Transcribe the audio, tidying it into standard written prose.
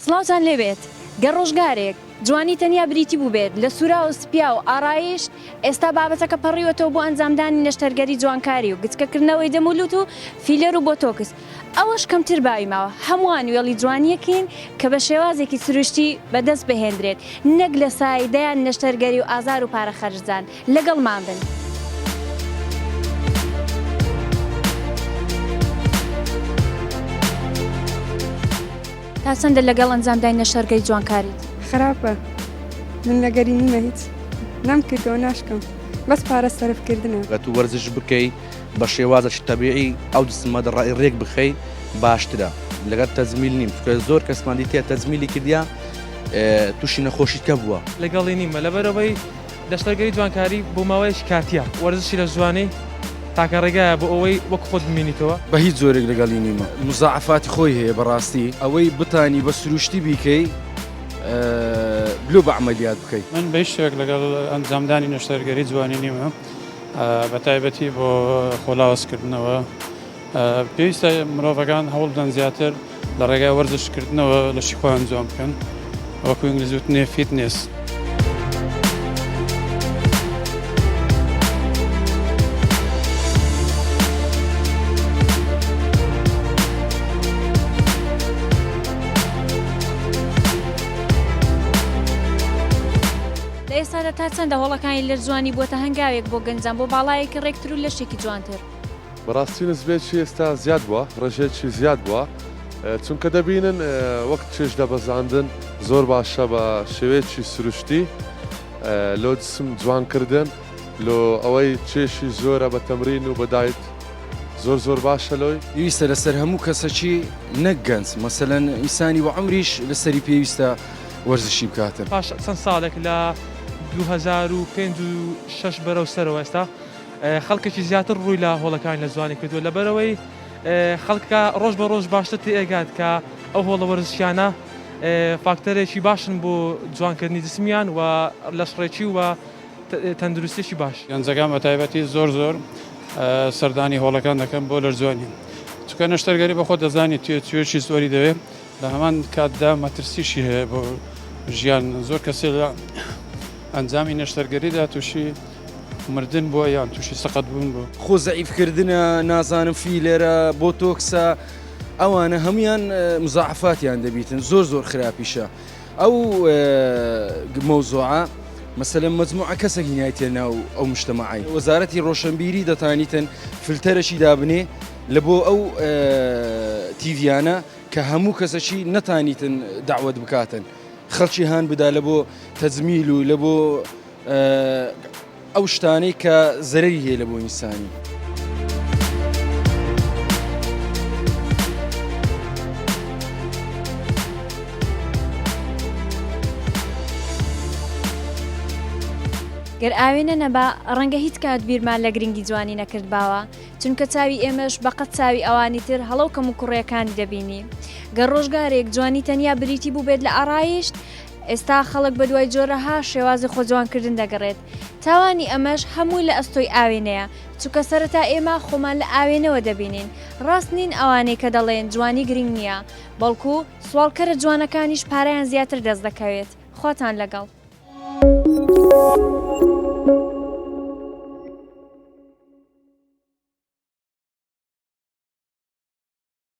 سڵاوتان لێبێت گەڕۆژگارێک جوانی تەنیا بریتی بوو بێت لە سوورا و سپیا و ئارایش ئێستا بابەتەکە پەڕیوەتەوە بۆ ئەنجامدانی نەشتەرگەری جوانکاری و گچکەکردنەوەی دەمولوت و فیلەر و بۆتۆکس ئەوەش کەمتر باوی ماوە هەمووان وێڵی جوانیەکەین کە بە شێوازێکی سروشتی بەدەست بهێنرێت نەک لە سایدەیان نەشتەرگەری و ئازار و پارە خەرجدان لەگەڵمان بن. تا چەندە لەگەڵ ئەنجامدانی نەشتەرگەری جوانکاریت؟ خراپە من لەگەری نیمە هیچ نەمکردەوە ناشکەم بەس پارە سەرفکردنە. تو وەرزش بکەی بە شێوازەی تەبیعی ئەو جسمە ڕای ڕێک بخەی باشترە لەگەڵ تەزمیل نیم چونکە زۆر کەسمانی تێ تەزمیلی کردیا تووشی نەخۆشیکە بووە. لەگەڵی نیمە لەبەرەوەی نەشتەرگەری جوانکاری بۆ ماوەیەکی کاتیە وەرزشی لە جوانی تاکە ڕێگایە بۆ ئەوەی وەک خۆت ببینیتەوە. بە هیچ زۆرێک لەگەڵی نیمە مزاعفاتی خۆی هەیە بەڕاستی ئەوەی بتانی بە سروشتی بیکەی بلو بە عملیات بکەیت. من بە هیچ شتێک لەگەڵ ئەنجامدانی نەشتەرگەری جوانی نیمە بە تایبەتی بۆ خۆلاوەزکردنەوە پێویستە مرۆڤەکان هەوڵ بدەن زیاتر لە ڕێگای وەرزشکردنەوە لەشی خۆیان ئەنجام بکەن وەکو ئینگلیزی وتنێ فیتنس. ئێستادا تا چەندە هەوڵەکانی لەر جوانی بۆتە هەنگاوێک بۆ گەنجان بۆ باڵایەکی ڕێکتر و لەشێکی جوانتر؟ بەڕاستی نسبێکی ئێستا زیاد بووە ڕێژێکی زیاد بووە چونکە دەبینن وەک چێژ دەبەزاندن زۆر باشە بە شێوەیەکی سروشتی لۆ جسم جوانکردن لۆ ئەوەی چێشی زۆرە بە تەمرین و بەدایت زۆر باشە لۆی پێویستە لەسەر هەموو کەسەکی نەک گەنج مەسەلەن ئینسانی بە عەمریش لەسەری پێویستە وەرزشی بکاتن. پاش چەند ساڵێک لە 2005 بەرەو سەرەوە ئێستا خەڵکێکی زیاتر ڕووی لە هۆڵەکانی لە جوانی کردووە لەبەرەوەی خەڵکە ڕۆژ بە ڕۆژ باشتر تێئگات کە ئەو هۆڵە وەرزشیانە فاکتەرێکی باشن بۆ جوانکردنی جسمیان و لەشڕێکی و تەندروستێکی باش. گەنجەکان بە تایبەتی زۆر سەردانی هۆڵەکان دەکەن بۆ لەرجوانی چونکە نەشتەرگەری بە خۆ دەزانی توێژی زۆری دەوێت لە هەمان کاتدا مەترسیشی هەیە بۆ ژیان زۆر کەسێ لە ئەنجامی نەشتەرگەریدا تووشی مردن بووە یان تووشی سەقەت بوون بوو. خۆ زەعیفکردنە نازانم فیلێرە بۆتۆکسە ئەوانە هەمویان مزاعفاتیان دەبیتن زۆر خراپیشە. ئەو مەوزوعە مەسەلەن مەجموعە کەسێکی نایتێ ناو ئەو مجتەمەعی وەزارەتی ڕۆشنبیری دەتانیتن فلتەرەشی دابنێ لە بۆ ئەو تیڤیانە کە هەموو کەسەکی نەتانیتن داوەت بکاتن خەڵکی هان بدا لە بۆ تەجمیل و لە بۆ ئەو شتانەی کە زەرەری هەیە لە بۆ ئینسانی. گەر ئاوێنە نەبا ڕەنگە هیچ کات بیرمان لە گرنگی جوانی نەکرد باوە چونکە چاوی ئێمەش بەقەت چاوی ئەوانی تر هەڵەوکەم و کوڕیەکانی دەبینی. گەر ڕۆژگارێک جوانی تەنیا بریتی بوو بێت لە ئارایشت ئێستا خەڵک بە دوای جۆرەها شێوازی خۆجوانکردن دەگەڕێت. تاوانی ئەمەش هەمووی لە ئەستۆی ئاوێنەیە چونکە سەرەتا ئێمە خۆمان لە ئاوێنەوە دەبینین. ڕاست نین ئەوانەی کە دەڵێن جوانی گرنگ نییە بەڵکو سوالکەرە جوانەکانیش پارەیان زیاتر دەست دەکەوێت. خۆتان لەگەڵ.